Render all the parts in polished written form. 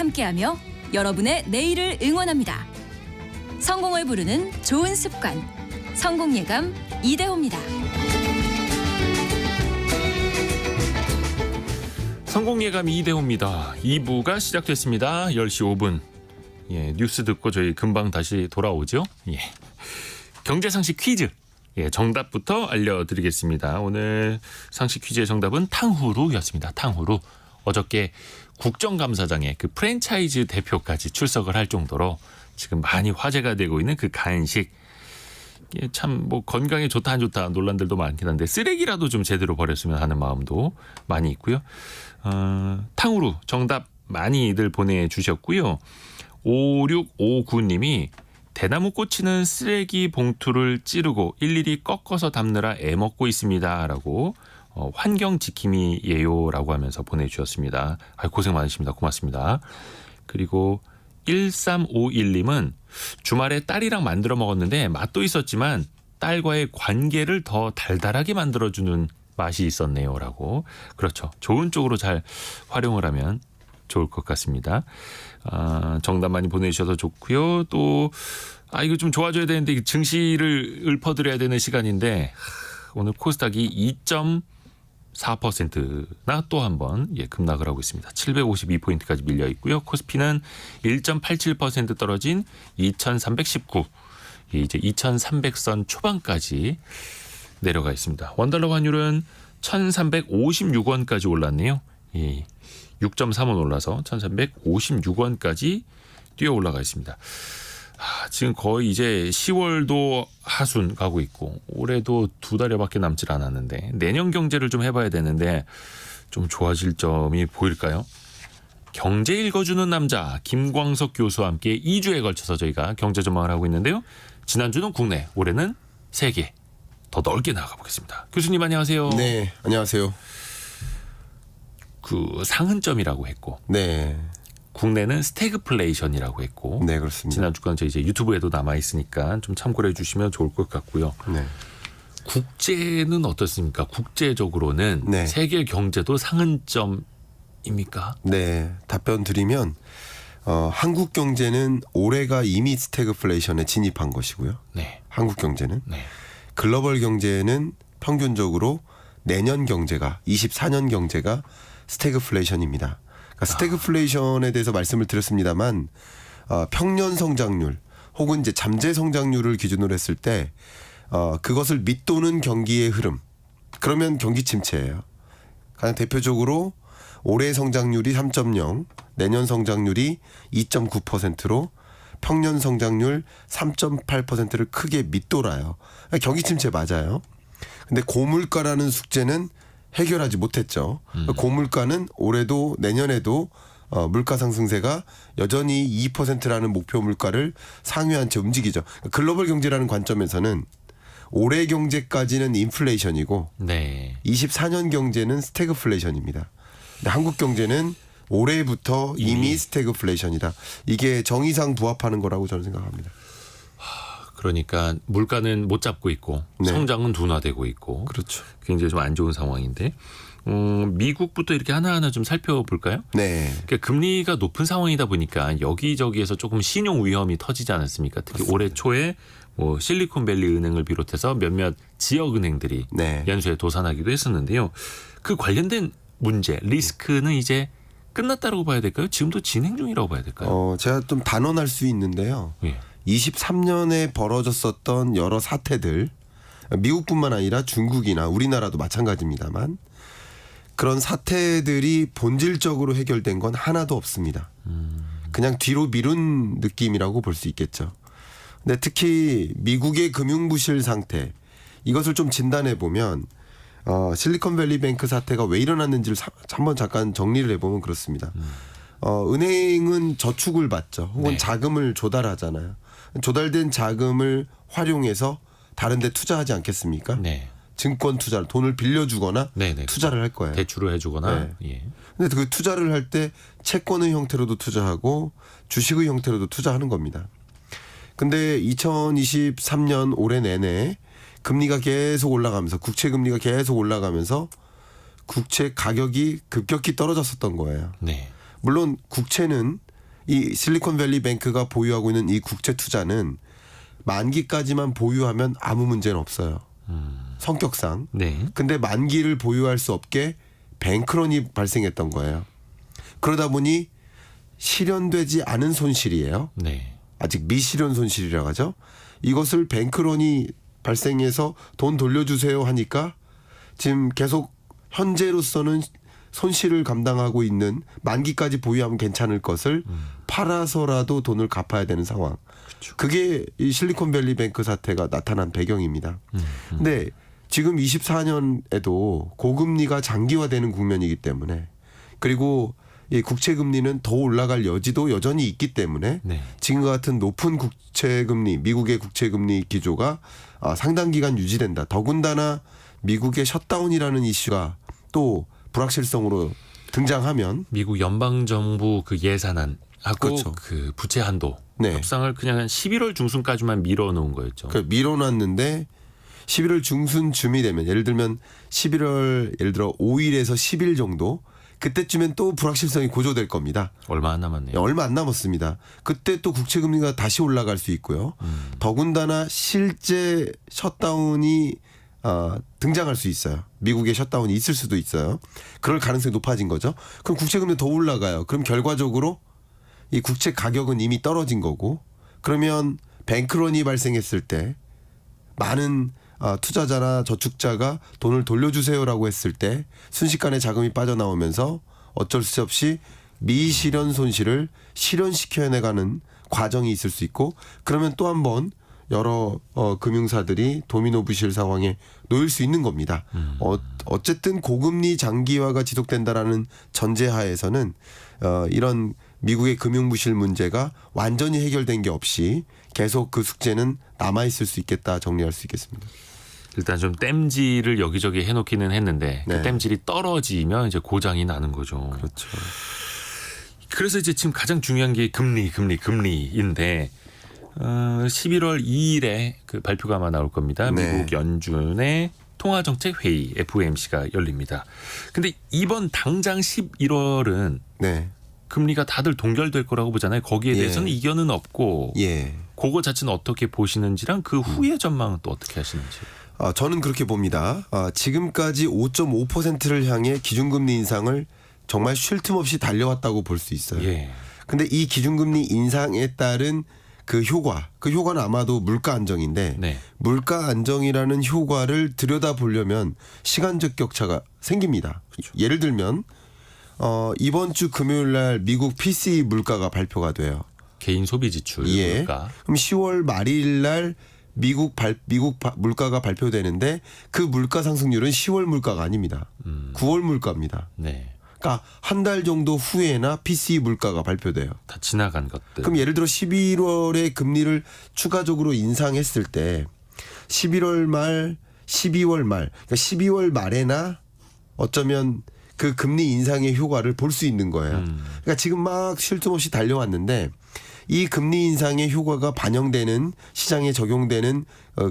함께하며 여러분의 내일을 응원합니다. 성공을 부르는 좋은 습관, 성공예감 이대호입니다. 성공예감 이대호입니다. 2부가 시작됐습니다. 10시 5분. 뉴스 듣고 저희 금방 다시 돌아오죠. 경제상식 퀴즈. 정답부터 알려드리겠습니다. 오늘 상식 퀴즈의 정답은 탕후루였습니다. 탕후루. 어저께 국정감사장에 그 프랜차이즈 대표까지 출석을 할 정도로 지금 많이 화제가 되고 있는 그 간식. 참 뭐 건강에 좋다 안 좋다 논란들도 많긴 한데 쓰레기라도 좀 제대로 버렸으면 하는 마음도 많이 있고요. 탕후루 정답 많이들 보내주셨고요. 5659님이 대나무 꽂히는 쓰레기 봉투를 찌르고 일일이 꺾어서 담느라 애먹고 있습니다. 라고 환경지킴이예요 라고 하면서 보내주셨습니다. 고생 많으십니다. 고맙습니다. 그리고 1351님은 주말에 딸이랑 만들어 먹었는데 맛도 있었지만 딸과의 관계를 더 달달하게 만들어주는 맛이 있었네요 라고. 그렇죠. 좋은 쪽으로 잘 활용을 하면 좋을 것 같습니다. 정답 많이 보내주셔서 좋고요. 또 이거 좀 좋아져야 되는데 증시를 읊어드려야 되는 시간인데 오늘 코스닥이 2.4%나 또 한 번 급락을 하고 있습니다. 752포인트까지 밀려 있고요. 코스피는 1.87% 떨어진 2,319. 이제 2,300선 초반까지 내려가 있습니다. 원달러 환율은 1,356원까지 올랐네요. 6.3원 올라서 1,356원까지 뛰어 올라가 있습니다. 지금 거의 이제 10월도 하순 가고 있고 올해도 2달여밖에 남질 않았는데 내년 경제를 좀 해봐야 되는데 좀 좋아질 점이 보일까요? 경제 읽어주는 남자 김광석 교수와 함께 2주에 걸쳐서 저희가 경제 전망을 하고 있는데요. 지난주는 국내, 올해는 세계 더 넓게 나가 보겠습니다. 교수님 안녕하세요. 네, 안녕하세요. 그 상흔점이라고 했고, 네, 국내는 스태그플레이션이라고 했고, 네 그렇습니다. 지난주 건 이제 유튜브에도 남아 있으니까 좀 참고해 주시면 좋을 것 같고요. 네, 국제는 어떻습니까? 국제적으로는 네. 세계 경제도 상흔점입니까? 네 답변 드리면 한국 경제는 올해가 이미 스태그플레이션에 진입한 것이고요. 네, 한국 경제는 네, 글로벌 경제는 평균적으로 내년 경제가 24년 경제가 스태그플레이션입니다. 그러니까 스태그플레이션에 대해서 말씀을 드렸습니다만 평년 성장률 혹은 이제 잠재 성장률을 기준으로 했을 때 그것을 밑도는 경기의 흐름 그러면 경기 침체예요. 가장 대표적으로 올해 성장률이 3.0, 내년 성장률이 2.9%로 평년 성장률 3.8%를 크게 밑돌아요. 그러니까 경기 침체 맞아요. 근데 고물가라는 숙제는 해결하지 못했죠. 고물가는 올해도 내년에도 물가 상승세가 여전히 2%라는 목표 물가를 상회한 채 움직이죠. 글로벌 경제라는 관점에서는 올해 경제까지는 인플레이션이고 네. 24년 경제는 스태그플레이션입니다. 근데 한국 경제는 올해부터 이미 스태그플레이션이다. 이게 정의상 부합하는 거라고 저는 생각합니다. 그러니까 물가는 못 잡고 있고 네. 성장은 둔화되고 있고 그렇죠. 굉장히 좀 안 좋은 상황인데 미국부터 이렇게 하나하나 좀 살펴볼까요? 네. 그러니까 금리가 높은 상황이다 보니까 여기저기에서 조금 신용 위험이 터지지 않았습니까? 특히 맞습니다. 올해 초에 뭐 실리콘밸리 은행을 비롯해서 몇몇 지역 은행들이 네. 연쇄 도산하기도 했었는데요. 그 관련된 문제, 리스크는 이제 끝났다고 봐야 될까요? 지금도 진행 중이라고 봐야 될까요? 제가 좀 단언할 수 있는데요. 예. 23년에 벌어졌었던 여러 사태들, 미국뿐만 아니라 중국이나 우리나라도 마찬가지입니다만 그런 사태들이 본질적으로 해결된 건 하나도 없습니다. 그냥 뒤로 미룬 느낌이라고 볼 수 있겠죠. 근데 특히 미국의 금융부실 상태 이것을 좀 진단해 보면 실리콘밸리뱅크 사태가 왜 일어났는지를 한번 잠깐 정리를 해보면 그렇습니다. 은행은 저축을 받죠. 혹은 네. 자금을 조달하잖아요. 조달된 자금을 활용해서 다른 데 투자하지 않겠습니까? 네. 증권 투자를 돈을 빌려주거나 네네. 투자를 할 거예요. 대출을 해주거나. 네. 예. 근데 그 투자를 할 때 채권의 형태로도 투자하고 주식의 형태로도 투자하는 겁니다. 근데 2023년 올해 내내 금리가 계속 올라가면서 국채 금리가 계속 올라가면서 국채 가격이 급격히 떨어졌었던 거예요. 네. 물론 국채는 이 실리콘밸리 뱅크가 보유하고 있는 이 국채 투자는 만기까지만 보유하면 아무 문제는 없어요. 성격상. 네. 근데 만기를 보유할 수 없게 뱅크런이 발생했던 거예요. 그러다 보니 실현되지 않은 손실이에요. 네. 아직 미실현 손실이라고 하죠. 이것을 뱅크런이 발생해서 돈 돌려주세요 하니까 지금 계속 현재로서는 손실을 감당하고 있는 만기까지 보유하면 괜찮을 것을 팔아서라도 돈을 갚아야 되는 상황. 그렇죠. 그게 이 실리콘밸리 뱅크 사태가 나타난 배경입니다. 근데 지금 24년에도 고금리가 장기화되는 국면이기 때문에 그리고 이 국채금리는 더 올라갈 여지도 여전히 있기 때문에 네. 지금과 같은 높은 국채금리, 미국의 국채금리 기조가 상당 기간 유지된다. 더군다나 미국의 셧다운이라는 이슈가 또 불확실성으로 등장하면 미국 연방 정부 그 예산안하고 그렇죠. 그 부채 한도 네. 협상을 그냥 한 11월 중순까지만 밀어놓은 거였죠. 밀어놨는데 11월 중순쯤이 되면 예를 들면 11월 예를 들어 5일에서 10일 정도 그때쯤엔 또 불확실성이 고조될 겁니다. 얼마 안 남았네요. 얼마 안 남았습니다. 그때 또 국채금리가 다시 올라갈 수 있고요. 더군다나 실제 셧다운이 등장할 수 있어요. 미국의 셧다운이 있을 수도 있어요. 그럴 가능성이 높아진 거죠. 그럼 국채금리 더 올라가요. 그럼 결과적으로 이 국채 가격은 이미 떨어진 거고 그러면 뱅크런이 발생했을 때 많은 투자자나 저축자가 돈을 돌려주세요라고 했을 때 순식간에 자금이 빠져나오면서 어쩔 수 없이 미실현 손실을 실현시켜내가는 과정이 있을 수 있고 그러면 또 한 번 여러 금융사들이 도미노 부실 상황에 놓일 수 있는 겁니다. 어쨌든 고금리 장기화가 지속된다라는 전제하에서는 이런 미국의 금융부실 문제가 완전히 해결된 게 없이 계속 그 숙제는 남아있을 수 있겠다 정리할 수 있겠습니다. 일단 좀 땜질을 여기저기 해놓기는 했는데 네. 그 땜질이 떨어지면 이제 고장이 나는 거죠. 그렇죠. 그래서 이제 지금 가장 중요한 게 금리인데 11월 2일에 그 발표가 아마 나올 겁니다. 네. 미국 연준의 통화정책회의 FOMC가 열립니다. 근데 이번 당장 11월은 네. 금리가 다들 동결될 거라고 보잖아요. 거기에 대해서는 이견은 없고 예. 그거 자체는 어떻게 보시는지랑 그 후의 전망은 또 어떻게 하시는지. 저는 그렇게 봅니다. 지금까지 5.5%를 향해 기준금리 인상을 정말 쉴 틈 없이 달려왔다고 볼 수 있어요. 예. 근데 이 기준금리 인상에 따른 그 효과는 아마도 물가 안정인데 네. 물가 안정이라는 효과를 들여다보려면 시간적 격차가 생깁니다. 그렇죠. 예를 들면 이번 주 금요일 날 미국 PCE 물가가 발표가 돼요. 개인 소비 지출 예. 물가. 그럼 10월 말일 날 미국 물가가 발표되는데 그 물가 상승률은 10월 물가가 아닙니다. 9월 물가입니다. 네. 그러니까 한 달 정도 후에나 PCE 물가가 발표돼요. 다 지나간 것들. 그럼 예를 들어 11월에 금리를 추가적으로 인상했을 때 11월 말, 12월 말, 그러니까 12월 말에나 어쩌면 그 금리 인상의 효과를 볼 수 있는 거예요. 그러니까 지금 막 쉴 틈 없이 달려왔는데 이 금리 인상의 효과가 반영되는 시장에 적용되는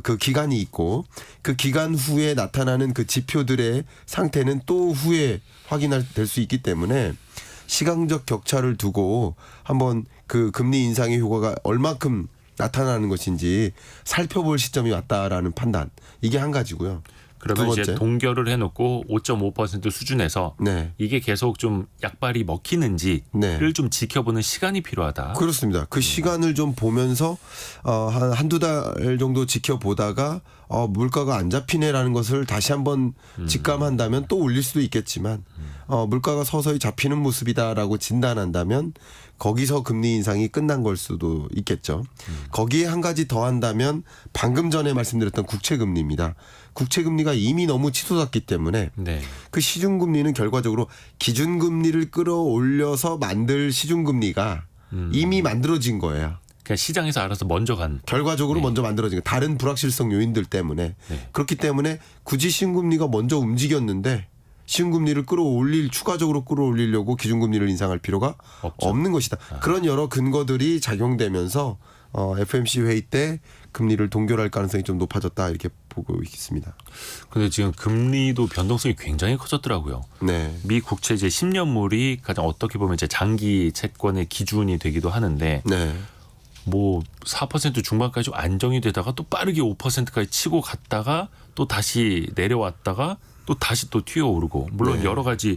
그 기간이 있고 그 기간 후에 나타나는 그 지표들의 상태는 또 후에 될 수 있기 때문에 시간적 격차를 두고 한번 그 금리 인상의 효과가 얼마큼 나타나는 것인지 살펴볼 시점이 왔다라는 판단. 이게 한 가지고요. 그러면 두 이제 번째. 동결을 해놓고 5.5% 수준에서 네. 이게 계속 좀 약발이 먹히는지를 네. 좀 지켜보는 시간이 필요하다. 그렇습니다. 그 시간을 좀 보면서 한두 달 정도 지켜보다가 물가가 안 잡히네라는 것을 다시 한번 직감한다면 또 올릴 수도 있겠지만 물가가 서서히 잡히는 모습이다라고 진단한다면 거기서 금리 인상이 끝난 걸 수도 있겠죠. 거기에 한 가지 더 한다면 방금 전에 말씀드렸던 국채금리입니다. 국채금리가 이미 너무 치솟았기 때문에 네. 그 시중금리는 결과적으로 기준금리를 끌어올려서 만들 시중금리가 이미 만들어진 거예요. 그냥 시장에서 알아서 먼저 간. 결과적으로 먼저 만들어진 거 다른 불확실성 요인들 때문에 네. 그렇기 때문에 굳이 시중금리가 먼저 움직였는데 시중금리를 추가적으로 끌어올리려고 기준금리를 인상할 필요가 없죠. 없는 것이다. 그런 여러 근거들이 작용되면서 FOMC 회의 때 금리를 동결할 가능성이 좀 높아졌다 이렇게 보고 있습니다. 근데 지금 금리도 변동성이 굉장히 커졌더라고요. 네. 미 국채 제 10년물이 가장 어떻게 보면 이제 장기 채권의 기준이 되기도 하는데 네. 뭐 4% 중반까지 좀 안정이 되다가 또 빠르게 5%까지 치고 갔다가 또 다시 내려왔다가 또 다시 또 튀어오르고 물론 네. 여러 가지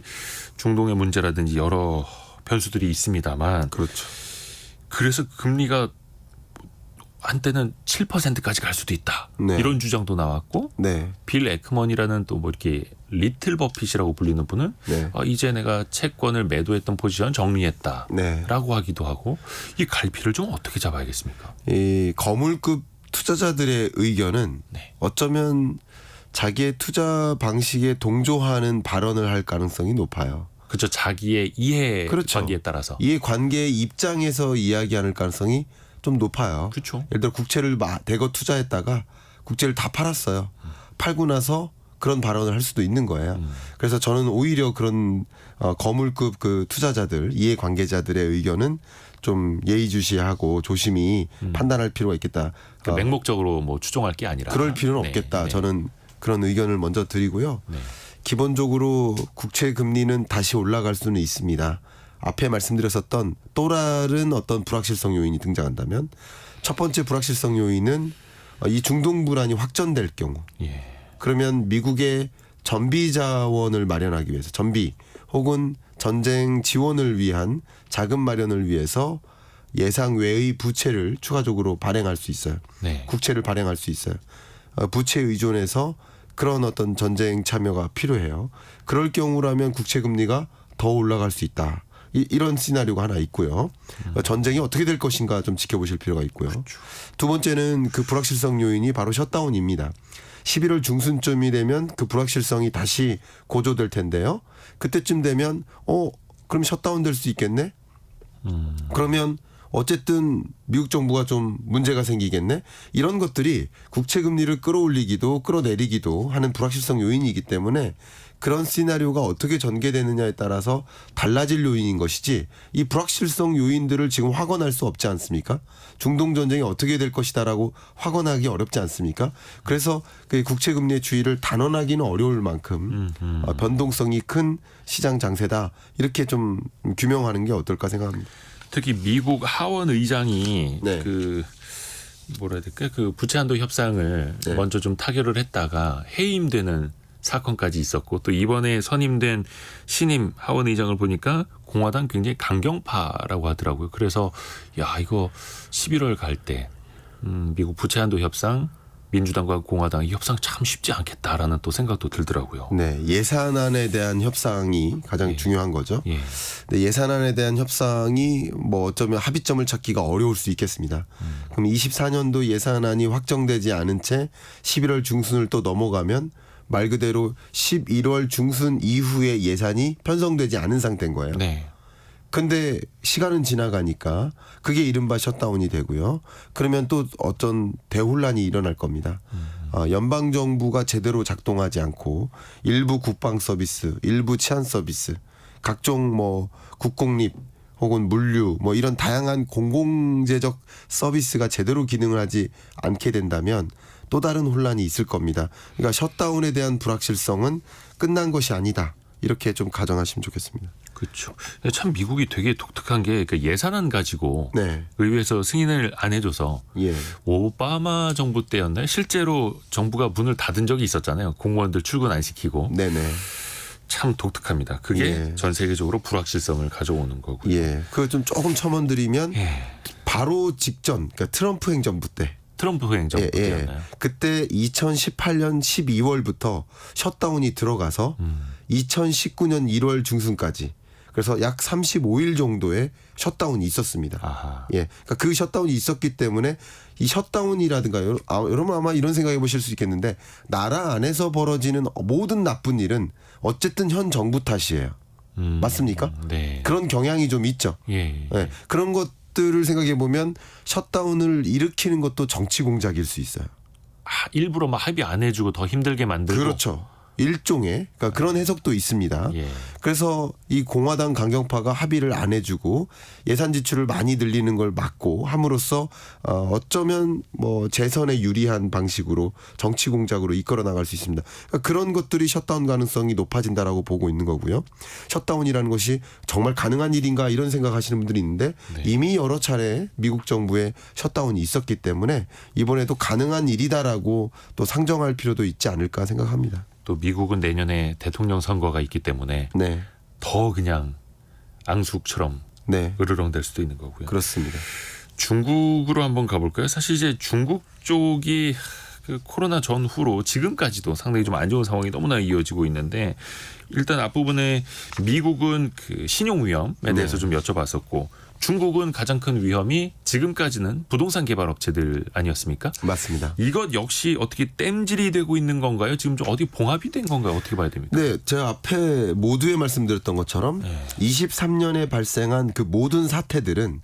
중동의 문제라든지 여러 변수들이 있습니다만 그렇죠. 그래서 금리가 한때는 7%까지 갈 수도 있다. 네. 이런 주장도 나왔고 네. 빌 에크먼이라는 또 뭐 이렇게 리틀 버핏이라고 불리는 분은 네. 이제 내가 채권을 매도했던 포지션 정리했다라고 네. 하기도 하고 이 갈피를 좀 어떻게 잡아야겠습니까? 이 거물급 투자자들의 의견은 네. 어쩌면 자기의 투자 방식에 동조하는 발언을 할 가능성이 높아요. 그렇죠. 자기의 이해 그렇죠. 관계에 따라서. 이 관계의 입장에서 이야기하는 가능성이 좀 높아요. 그렇죠. 예를 들어 국채를 대거 투자했다가 국채를 다 팔았어요. 팔고 나서 그런 발언을 할 수도 있는 거예요. 그래서 저는 오히려 그런 거물급 그 투자자들, 이해 관계자들의 의견은 좀 예의주시하고 조심히 판단할 필요가 있겠다. 그러니까 맹목적으로 뭐 추종할 게 아니라. 그럴 필요는 네, 없겠다. 네. 저는 그런 의견을 먼저 드리고요. 네. 기본적으로 국채 금리는 다시 올라갈 수는 있습니다. 앞에 말씀드렸었던 또 다른 어떤 불확실성 요인이 등장한다면 첫 번째 불확실성 요인은 이 중동 불안이 확전될 경우 예. 그러면 미국의 전비 자원을 마련하기 위해서 전비 혹은 전쟁 지원을 위한 자금 마련을 위해서 예상 외의 부채를 추가적으로 발행할 수 있어요. 네. 국채를 발행할 수 있어요. 부채 의존해서 그런 어떤 전쟁 참여가 필요해요. 그럴 경우라면 국채 금리가 더 올라갈 수 있다. 이런 시나리오가 하나 있고요. 전쟁이 어떻게 될 것인가 좀 지켜보실 필요가 있고요. 그렇죠. 두 번째는 그 불확실성 요인이 바로 셧다운입니다. 11월 중순쯤이 되면 그 불확실성이 다시 고조될 텐데요. 그때쯤 되면 그럼 셧다운 될 수 있겠네? 그러면 어쨌든 미국 정부가 좀 문제가 생기겠네? 이런 것들이 국채 금리를 끌어올리기도 끌어내리기도 하는 불확실성 요인이기 때문에 그런 시나리오가 어떻게 전개되느냐에 따라서 달라질 요인인 것이지 이 불확실성 요인들을 지금 확언할 수 없지 않습니까? 중동 전쟁이 어떻게 될 것이다라고 확언하기 어렵지 않습니까? 그래서 그 국채 금리의 주의를 단언하기는 어려울 만큼 변동성이 큰 시장 장세다. 이렇게 좀 규명하는 게 어떨까 생각합니다. 특히 미국 하원 의장이 네. 그 뭐라 해야 될까 그 부채 한도 협상을 네. 먼저 좀 타결을 했다가 해임되는 사건까지 있었고 또 이번에 선임된 신임 하원 의장을 보니까 공화당 굉장히 강경파라고 하더라고요. 그래서 야 이거 11월 갈 때 미국 부채 한도 협상 민주당과 공화당의 협상 참 쉽지 않겠다라는 또 생각도 들더라고요. 네, 예산안에 대한 협상이 가장 예. 중요한 거죠. 예. 근데 예산안에 대한 협상이 뭐 어쩌면 합의점을 찾기가 어려울 수 있겠습니다. 그럼 24년도 예산안이 확정되지 않은 채 11월 중순을 또 넘어가면 말 그대로 11월 중순 이후에 예산이 편성되지 않은 상태인 거예요. 네. 근데 시간은 지나가니까 그게 이른바 셧다운이 되고요. 그러면 또 어떤 대혼란이 일어날 겁니다. 연방정부가 제대로 작동하지 않고 일부 국방 서비스, 일부 치안 서비스, 각종 뭐 국공립 혹은 물류 뭐 이런 다양한 공공재적 서비스가 제대로 기능을 하지 않게 된다면 또 다른 혼란이 있을 겁니다. 그러니까 셧다운에 대한 불확실성은 끝난 것이 아니다. 이렇게 좀 가정하시면 좋겠습니다. 그렇죠. 참 미국이 되게 독특한 게 그 예산안 가지고 네. 의회에서 승인을 안 해줘서 예. 오바마 정부 때였나요? 실제로 정부가 문을 닫은 적이 있었잖아요. 공무원들 출근 안 시키고. 네네. 참 독특합니다. 그게 예. 전 세계적으로 불확실성을 가져오는 거고요. 예. 그거 좀 조금 첨언드리면 예. 바로 직전, 그러니까 트럼프 행정부 때. 트럼프 행정부 때였나요? 그때 2018년 12월부터 셧다운이 들어가서 2019년 1월 중순까지 그래서 약 35일 정도의 셧다운이 있었습니다. 아하. 예, 그러니까 그 셧다운이 있었기 때문에 이 셧다운이라든가 여러분 아마 이런 생각해 보실 수 있겠는데 나라 안에서 벌어지는 모든 나쁜 일은 어쨌든 현 정부 탓이에요. 맞습니까? 네. 그런 경향이 좀 있죠. 예. 예, 그런 것들을 생각해 보면 셧다운을 일으키는 것도 정치 공작일 수 있어요. 일부러 막 합의 안 해주고 더 힘들게 만들고. 그렇죠. 일종의 그러니까 그런 해석도 있습니다. 예. 그래서 이 공화당 강경파가 합의를 안 해주고 예산 지출을 많이 늘리는 걸 막고 함으로써 어쩌면 뭐 재선에 유리한 방식으로 정치 공작으로 이끌어 나갈 수 있습니다. 그러니까 그런 것들이 셧다운 가능성이 높아진다라고 보고 있는 거고요. 셧다운이라는 것이 정말 가능한 일인가 이런 생각하시는 분들이 있는데 네. 이미 여러 차례 미국 정부의 셧다운이 있었기 때문에 이번에도 가능한 일이다라고 또 상정할 필요도 있지 않을까 생각합니다. 또 미국은 내년에 대통령 선거가 있기 때문에 네, 더 그냥 앙숙처럼 네, 으르렁댈 수도 있는 거고요. 그렇습니다. 중국으로 한번 가볼까요? 사실 이제 중국 쪽이 그 코로나 전후로 지금까지도 상당히 좀 안 좋은 상황이 너무나 이어지고 있는데 일단 앞부분에 미국은 그 신용 위험에 대해서 네. 좀 여쭤봤었고 중국은 가장 큰 위험이 지금까지는 부동산 개발 업체들 아니었습니까? 맞습니다. 이것 역시 어떻게 땜질이 되고 있는 건가요? 지금 좀 어디 봉합이 된 건가요? 어떻게 봐야 됩니까? 네, 제가 앞에 모두에 말씀드렸던 것처럼 네. 23년에 발생한 그 모든 사태들은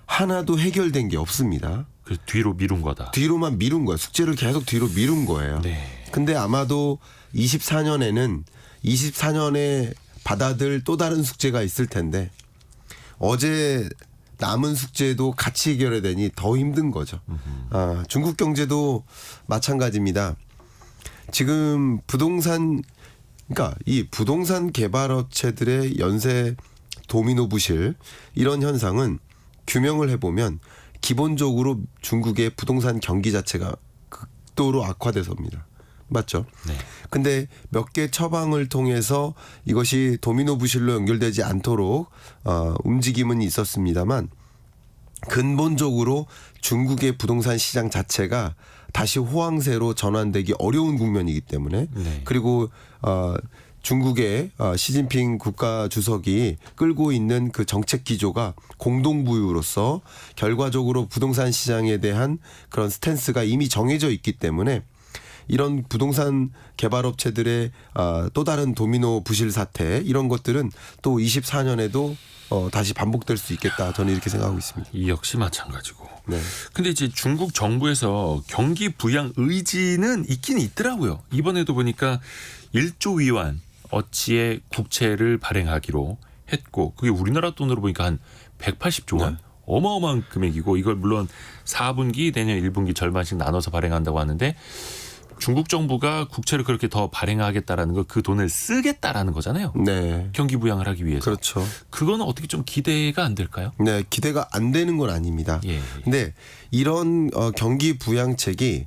하나도 해결된 게 없습니다. 그 뒤로 미룬 거다. 뒤로만 미룬 거예요. 숙제를 계속 뒤로 미룬 거예요. 네. 근데 아마도 24년에는 24년에 받아들 또 다른 숙제가 있을 텐데 어제 남은 숙제도 같이 해결해야 되니 더 힘든 거죠. 중국 경제도 마찬가지입니다. 지금 그러니까 이 부동산 개발 업체들의 연쇄 도미노 부실 이런 현상은 규명을 해보면 기본적으로 중국의 부동산 경기 자체가 극도로 악화돼서입니다. 맞죠? 네. 근데 몇 개 처방을 통해서 이것이 도미노 부실로 연결되지 않도록 움직임은 있었습니다만 근본적으로 중국의 부동산 시장 자체가 다시 호황세로 전환되기 어려운 국면이기 때문에 네. 그리고 중국의 시진핑 국가 주석이 끌고 있는 그 정책 기조가 공동부유로서 결과적으로 부동산 시장에 대한 그런 스탠스가 이미 정해져 있기 때문에 이런 부동산 개발업체들의 또 다른 도미노 부실 사태 이런 것들은 또 24년에도 다시 반복될 수 있겠다. 저는 이렇게 생각하고 있습니다. 이 역시 마찬가지고. 네. 근데 이제 중국 정부에서 경기 부양 의지는 있긴 있더라고요. 이번에도 보니까 1조 위안 어치의 국채를 발행하기로 했고 그게 우리나라 돈으로 보니까 한 180조 원. 네. 어마어마한 금액이고 이걸 물론 4분기 내년 1분기 절반씩 나눠서 발행한다고 하는데 중국 정부가 국채를 그렇게 더 발행하겠다라는 거 그 돈을 쓰겠다라는 거잖아요. 네. 경기 부양을 하기 위해서. 그렇죠. 그거는 어떻게 좀 기대가 안 될까요? 네, 기대가 안 되는 건 아닙니다. 예. 근데 이런 경기 부양책이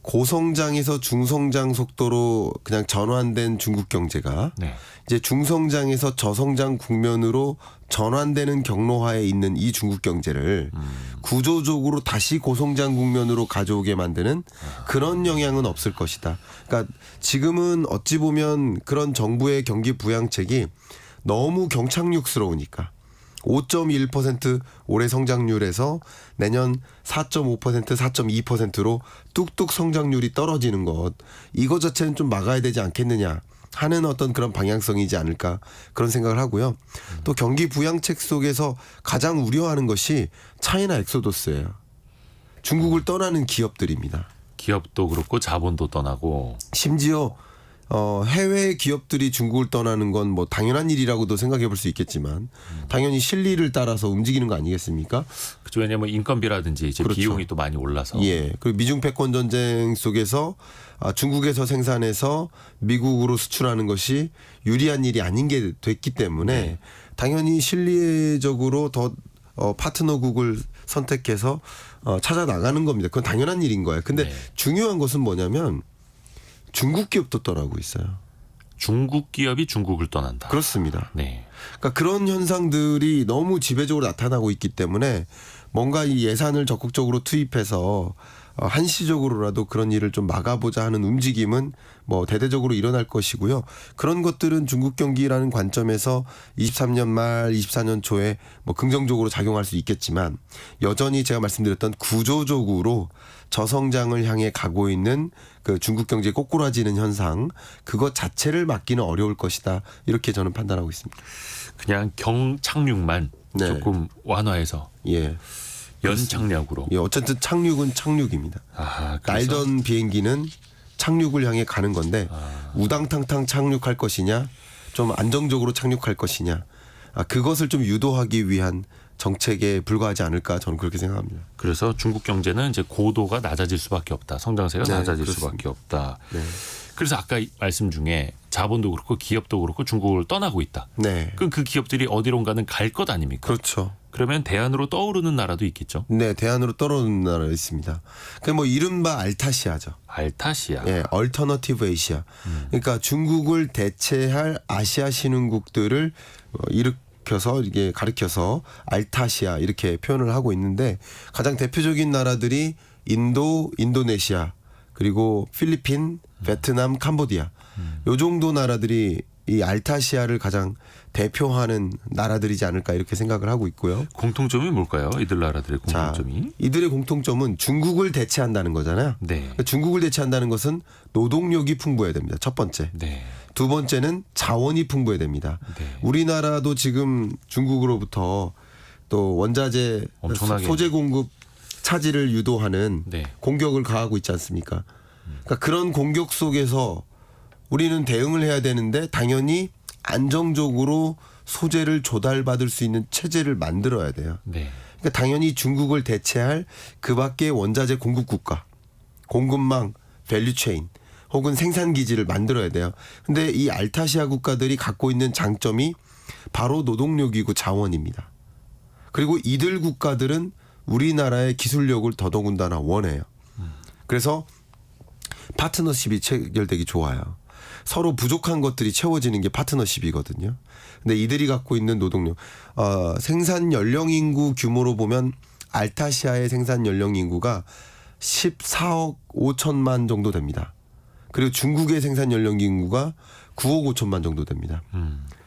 고성장에서 중성장 속도로 그냥 전환된 중국 경제가 네. 이제 중성장에서 저성장 국면으로 전환되는 경로하에 있는 이 중국 경제를 구조적으로 다시 고성장 국면으로 가져오게 만드는 그런 영향은 없을 것이다. 그러니까 지금은 어찌 보면 그런 정부의 경기 부양책이 너무 경착륙스러우니까 5.1% 올해 성장률에서 내년 4.5% 4.2%로 뚝뚝 성장률이 떨어지는 것 이거 자체는 좀 막아야 되지 않겠느냐 하는 어떤 그런 방향성이지 않을까 그런 생각을 하고요. 또 경기 부양책 속에서 가장 우려하는 것이 차이나 엑소더스예요. 중국을 떠나는 기업들입니다. 기업도 그렇고 자본도 떠나고 심지어 해외 기업들이 중국을 떠나는 건 뭐 당연한 일이라고도 생각해 볼 수 있겠지만 당연히 실리를 따라서 움직이는 거 아니겠습니까? 그죠. 왜냐하면 인건비라든지 이제 그렇죠. 비용이 또 많이 올라서 예. 그리고 미중 패권 전쟁 속에서 중국에서 생산해서 미국으로 수출하는 것이 유리한 일이 아닌 게 됐기 때문에 네. 당연히 실리적으로 더 파트너국을 선택해서 찾아 나가는 겁니다. 그건 당연한 일인 거예요. 근데 네. 중요한 것은 뭐냐면 중국 기업도 떠나고 있어요. 중국 기업이 중국을 떠난다. 그렇습니다. 네. 그러니까 그런 현상들이 너무 지배적으로 나타나고 있기 때문에 뭔가 이 예산을 적극적으로 투입해서 한시적으로라도 그런 일을 좀 막아보자 하는 움직임은 뭐 대대적으로 일어날 것이고요. 그런 것들은 중국 경기라는 관점에서 23년 말 24년 초에 뭐 긍정적으로 작용할 수 있겠지만 여전히 제가 말씀드렸던 구조적으로 저성장을 향해 가고 있는 그 중국 경제에 꼬꾸라지는 현상 그것 자체를 막기는 어려울 것이다. 이렇게 저는 판단하고 있습니다. 그냥 경착륙만 네. 조금 완화해서 예. 연착륙으로. 예, 어쨌든 착륙은 착륙입니다. 아, 그래서 날던 비행기는 착륙을 향해 가는 건데 우당탕탕 착륙할 것이냐 좀 안정적으로 착륙할 것이냐. 그것을 좀 유도하기 위한 정책에 불과하지 않을까 저는 그렇게 생각합니다. 그래서 중국 경제는 이제 고도가 낮아질 수밖에 없다. 성장세가 네, 낮아질 그렇습니다. 수밖에 없다. 네. 그래서 아까 말씀 중에 자본도 그렇고 기업도 그렇고 중국을 떠나고 있다. 네. 그럼 그 기업들이 어디론가는 갈 것 아닙니까? 그렇죠. 그러면 대안으로 떠오르는 나라도 있겠죠. 네, 대안으로 떨어지는 나라 있습니다. 그 뭐 이른바 알타시아죠. 알타시아. 예, 얼터너티브 에이시아. 그러니까 중국을 대체할 아시아 신흥국들을 일으켜서 이게 가리켜서 알타시아 이렇게 표현을 하고 있는데 가장 대표적인 나라들이 인도, 인도네시아, 그리고 필리핀, 베트남, 캄보디아. 요 정도 나라들이 이 알타시아를 가장 대표하는 나라들이지 않을까 이렇게 생각을 하고 있고요. 공통점이 뭘까요? 이들 나라들의 자, 공통점이. 이들의 공통점은 중국을 대체한다는 거잖아요. 네. 그러니까 중국을 대체한다는 것은 노동력이 풍부해야 됩니다. 첫 번째. 네. 두 번째는 자원이 풍부해야 됩니다. 네. 우리나라도 지금 중국으로부터 또 원자재 엄청나게. 소재 공급 차질을 유도하는 네. 공격을 가하고 있지 않습니까? 그러니까 그런 공격 속에서 우리는 대응을 해야 되는데 당연히 안정적으로 소재를 조달받을 수 있는 체제를 만들어야 돼요. 네. 그러니까 당연히 중국을 대체할 그 밖의 원자재 공급 국가, 공급망, 밸류체인 혹은 생산 기지를 만들어야 돼요. 근데 이 알타시아 국가들이 갖고 있는 장점이 바로 노동력이고 자원입니다. 그리고 이들 국가들은 우리나라의 기술력을 더더군다나 원해요. 그래서 파트너십이 체결되기 좋아요. 서로 부족한 것들이 채워지는 게 파트너십이거든요. 근데 이들이 갖고 있는 노동력, 생산 연령 인구 규모로 보면 알타시아의 생산 연령 인구가 14억 5천만 정도 됩니다. 그리고 중국의 생산 연령 인구가 9억 5천만 정도 됩니다.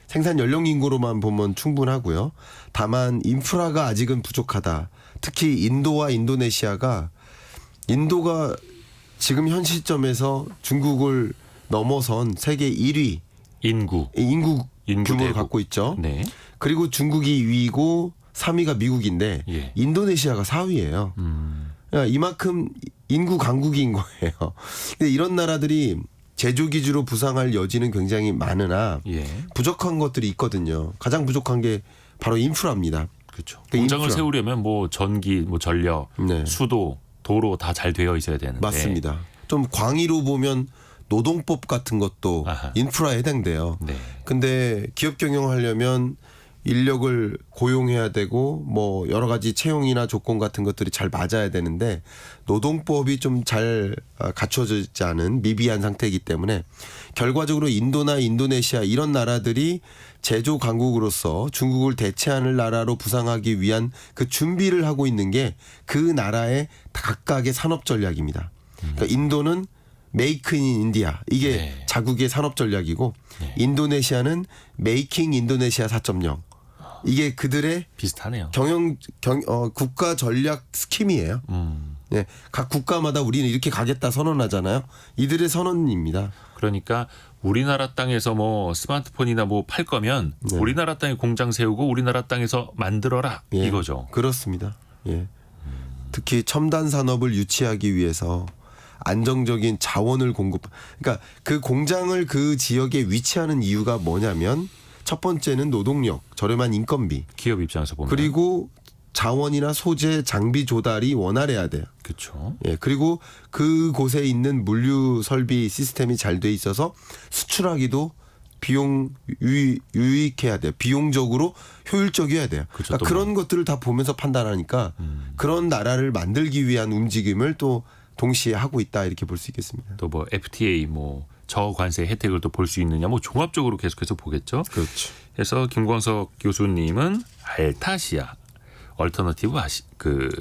생산 연령 인구로만 보면 충분하고요. 다만 인프라가 아직은 부족하다. 특히 인도와 인도네시아가 인도가 지금 현 시점에서 중국을 넘어선 세계 1위 인구 규모를 대국. 갖고 있죠. 네. 그리고 중국이 2위고 3위가 미국인데 예. 인도네시아가 4위예요. 그러니까 이만큼 인구 강국인 거예요. 근데 이런 나라들이 제조 기주로 부상할 여지는 굉장히 많으나 예. 부족한 것들이 있거든요. 가장 부족한 게 바로 인프라입니다. 그렇죠. 그 공장을 인프라. 세우려면 뭐 전기, 뭐 전력, 네. 수도, 도로 다 잘 되어 있어야 되는데. 맞습니다. 좀 광의로 보면 노동법 같은 것도 아하. 인프라에 해당돼요. 네. 근데 기업 경영하려면 인력을 고용해야 되고 뭐 여러 가지 채용이나 조건 같은 것들이 잘 맞아야 되는데 노동법이 좀 잘 갖춰지지 않은 미비한 상태이기 때문에 결과적으로 인도나 인도네시아 이런 나라들이 제조 강국으로서 중국을 대체하는 나라로 부상하기 위한 그 준비를 하고 있는 게 그 나라의 각각의 산업 전략입니다. 그러니까 인도는 메이크 인 인디아 이게 네. 자국의 산업 전략이고 네. 인도네시아는 메이킹 인도네시아 4.0 이게 그들의 비슷하네요. 국가 전략 스킴이에요. 네, 각 국가마다 우리는 이렇게 가겠다 선언하잖아요. 이들의 선언입니다. 그러니까 우리나라 땅에서 뭐 스마트폰이나 뭐 팔 거면 네. 우리나라 땅에 공장 세우고 우리나라 땅에서 만들어라 예, 이거죠. 그렇습니다. 예. 특히 첨단 산업을 유치하기 위해서 안정적인 자원을 공급. 그러니까 그 공장을 그 지역에 위치하는 이유가 뭐냐면 첫 번째는 노동력, 저렴한 인건비, 기업 입장에서 보면. 그리고 자원이나 소재, 장비 조달이 원활해야 돼요. 그렇죠. 예, 그리고 그곳에 있는 물류 설비 시스템이 잘 돼 있어서 수출하기도 비용 유익해야 돼요. 비용적으로 효율적이어야 돼요. 그렇죠. 그러니까 또 그런 것들을 다 보면서 판단하니까 그런 나라를 만들기 위한 움직임을 또 동시에 하고 있다 이렇게 볼 수 있겠습니다. 또 뭐 FTA 뭐 저관세 혜택을 또 볼 수 있느냐 뭐 종합적으로 계속해서 보겠죠. 그렇죠. 그래서 김광석 교수님은 알타시아 얼터너티브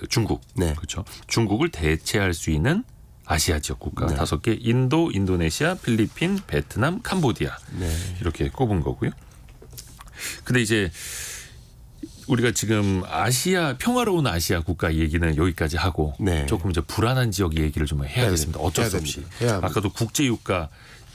중국 네. 그렇죠. 중국을 대체할 수 있는 아시아 지역 국가 네. 5개 인도, 인도네시아, 필리핀, 베트남, 캄보디아 네. 이렇게 꼽은 거고요. 근데 이제 우리가 지금 아시아 평화로운 아시아 국가 얘기는 여기까지 하고 네. 조금 이제 불안한 지역 얘기를 좀 해야겠습니다. 어쩔 수 없이. 해야 합니다. 아까도 국제유가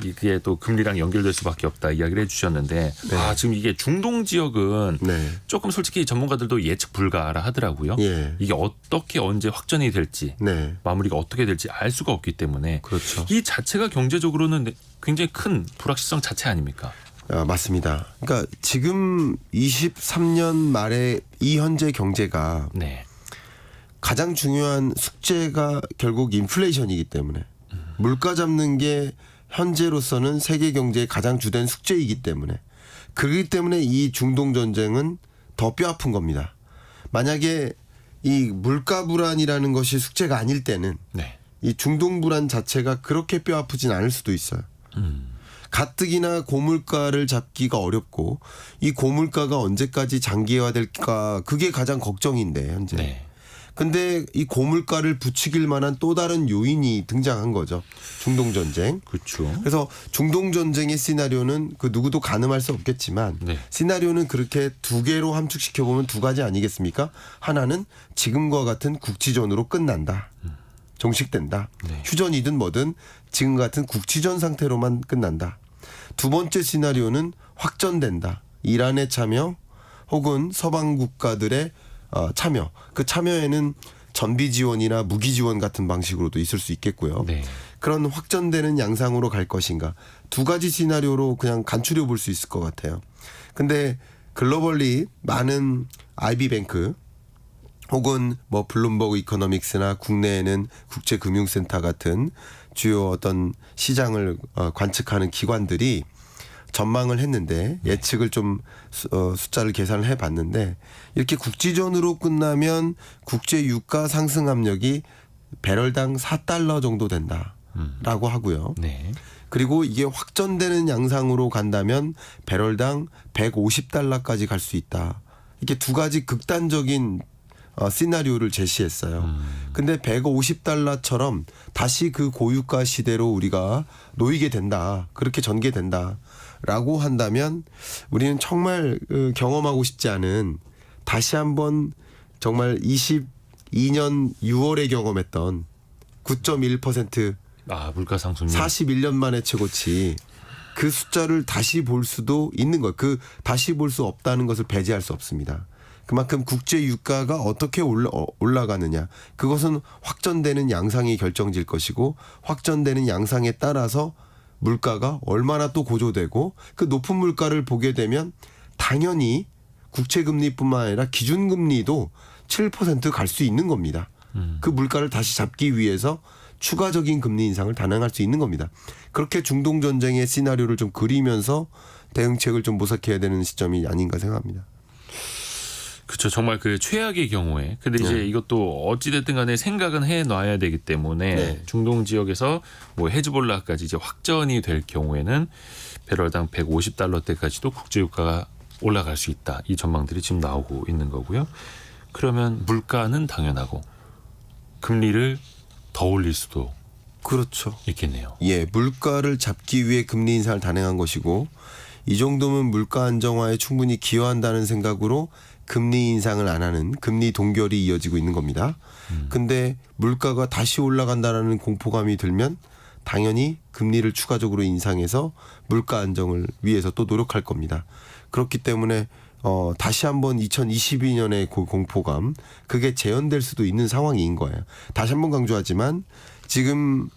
이게 또 금리랑 연결될 수밖에 없다 이야기를 해주셨는데 네. 지금 이게 중동 지역은 네. 조금 솔직히 전문가들도 예측 불가라 하더라고요. 예. 이게 어떻게 언제 확전이 될지 네. 마무리가 어떻게 될지 알 수가 없기 때문에 그렇죠. 이 자체가 경제적으로는 굉장히 큰 불확실성 자체 아닙니까? 맞습니다. 그러니까 지금 23년 말에 이 현재 경제가 네. 가장 중요한 숙제가 결국 인플레이션이기 때문에 물가 잡는 게 현재로서는 세계 경제의 가장 주된 숙제이기 때문에 그렇기 때문에 이 중동 전쟁은 더 뼈아픈 겁니다. 만약에 이 물가 불안이라는 것이 숙제가 아닐 때는 네. 이 중동 불안 자체가 그렇게 뼈아프진 않을 수도 있어요. 가뜩이나 고물가를 잡기가 어렵고 이 고물가가 언제까지 장기화될까 그게 가장 걱정인데 현재. 네. 근데 이 고물가를 부추길 만한 또 다른 요인이 등장한 거죠. 중동 전쟁. 그렇죠. 그래서 중동 전쟁의 시나리오는 그 누구도 가늠할 수 없겠지만 네. 시나리오는 그렇게 두 개로 함축시켜 보면 두 가지 아니겠습니까? 하나는 지금과 같은 국지전으로 끝난다. 종식된다. 네. 휴전이든 뭐든 지금 같은 국지전 상태로만 끝난다. 두 번째 시나리오는 확전된다. 이란의 참여 혹은 서방 국가들의 참여. 그 참여에는 전비 지원이나 무기 지원 같은 방식으로도 있을 수 있겠고요. 네. 그런 확전되는 양상으로 갈 것인가. 두 가지 시나리오로 그냥 간추려 볼 수 있을 것 같아요. 근데 글로벌리 많은 IB뱅크 혹은 뭐 블룸버그 이코노믹스나 국내에는 국제금융센터 같은 주요 어떤 시장을 관측하는 기관들이 전망을 했는데 예측을 좀 숫자를 계산을 해봤는데 이렇게 국지전으로 끝나면 국제 유가 상승 압력이 배럴당 4달러 정도 된다라고 하고요. 네. 그리고 이게 확전되는 양상으로 간다면 배럴당 150달러까지 갈 수 있다. 이렇게 두 가지 극단적인 시나리오를 제시했어요. 근데 150달러처럼 다시 그 고유가 시대로 우리가 놓이게 된다. 그렇게 전개된다. 라고 한다면 우리는 정말 경험하고 싶지 않은 다시 한번 정말 22년 6월에 경험했던 9.1% 물가 상승률. 41년 만에 최고치 그 숫자를 다시 볼 수도 있는 거예요. 그 다시 볼 수 없다는 것을 배제할 수 없습니다. 그만큼 국제 유가가 어떻게 올라가느냐. 그것은 확전되는 양상이 결정질 것이고 확전되는 양상에 따라서 물가가 얼마나 또 고조되고 그 높은 물가를 보게 되면 당연히 국채금리뿐만 아니라 기준금리도 7% 갈 수 있는 겁니다. 그 물가를 다시 잡기 위해서 추가적인 금리 인상을 단행할 수 있는 겁니다. 그렇게 중동 전쟁의 시나리오를 좀 그리면서 대응책을 좀 모색해야 되는 시점이 아닌가 생각합니다. 그렇죠. 정말 그 최악의 경우에. 근데 이제 네. 이것도 어찌됐든 간에 생각은 해놔야 되기 때문에 네. 중동 지역에서 뭐 헤즈볼라까지 이제 확전이 될 경우에는 배럴당 150달러대까지도 국제유가가 올라갈 수 있다. 이 전망들이 지금 나오고 있는 거고요. 그러면 물가는 당연하고 금리를 더 올릴 수도 그렇죠. 있겠네요. 예, 물가를 잡기 위해 금리 인상을 단행한 것이고 이 정도면 물가 안정화에 충분히 기여한다는 생각으로 금리 인상을 안 하는 금리 동결이 이어지고 있는 겁니다. 근데 물가가 다시 올라간다라는 공포감이 들면 당연히 금리를 추가적으로 인상해서 물가 안정을 위해서 또 노력할 겁니다. 그렇기 때문에 다시 한번 2022년의 그 공포감 그게 재현될 수도 있는 상황인 거예요. 다시 한번 강조하지만 지금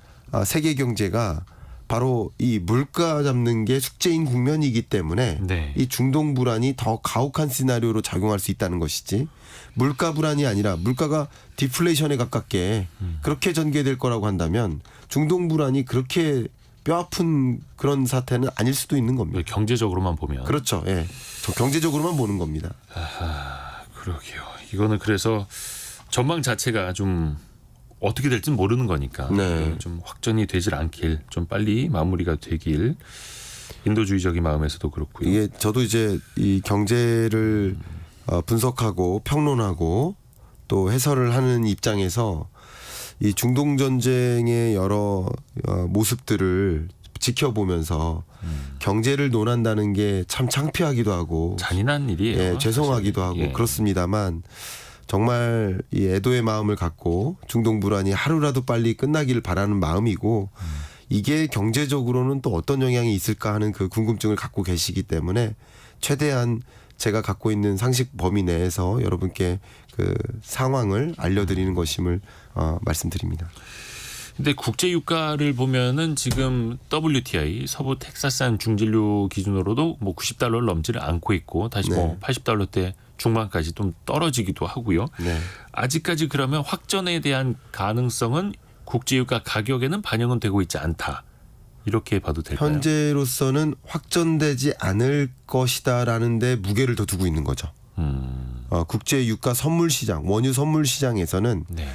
세계 경제가 바로 이 물가 잡는 게 숙제인 국면이기 때문에 네. 이 중동 불안이 더 가혹한 시나리오로 작용할 수 있다는 것이지 물가 불안이 아니라 물가가 디플레이션에 가깝게 그렇게 전개될 거라고 한다면 중동 불안이 그렇게 뼈아픈 그런 사태는 아닐 수도 있는 겁니다. 경제적으로만 보면. 그렇죠. 예. 저 경제적으로만 보는 겁니다. 그러게요. 이거는 그래서 전망 자체가 좀 어떻게 될지는 모르는 거니까 네. 좀 확전이 되질 않길 좀 빨리 마무리가 되길 인도주의적인 마음에서도 그렇고요. 이게 저도 이제 이 경제를 분석하고 평론하고 또 해설을 하는 입장에서 이 중동 전쟁의 여러 모습들을 지켜보면서 경제를 논한다는 게 참 창피하기도 하고 잔인한 일이에요. 예, 죄송하기도 하고 예. 그렇습니다만 정말 이 애도의 마음을 갖고 중동 불안이 하루라도 빨리 끝나기를 바라는 마음이고 이게 경제적으로는 또 어떤 영향이 있을까 하는 그 궁금증을 갖고 계시기 때문에 최대한 제가 갖고 있는 상식 범위 내에서 여러분께 그 상황을 알려드리는 것임을 말씀드립니다. 근데 국제 유가를 보면은 지금 WTI 서부 텍사스산 중진료 기준으로도 뭐 90달러를 넘지를 않고 있고 다시 뭐 네. 80달러대 중반까지 좀 떨어지기도 하고요. 네. 아직까지 그러면 확전에 대한 가능성은 국제 유가 가격에는 반영은 되고 있지 않다. 이렇게 봐도 될까요? 현재로서는 확전되지 않을 것이다라는 데 무게를 더 두고 있는 거죠. 국제 유가 선물 시장, 원유 선물 시장에서는 네.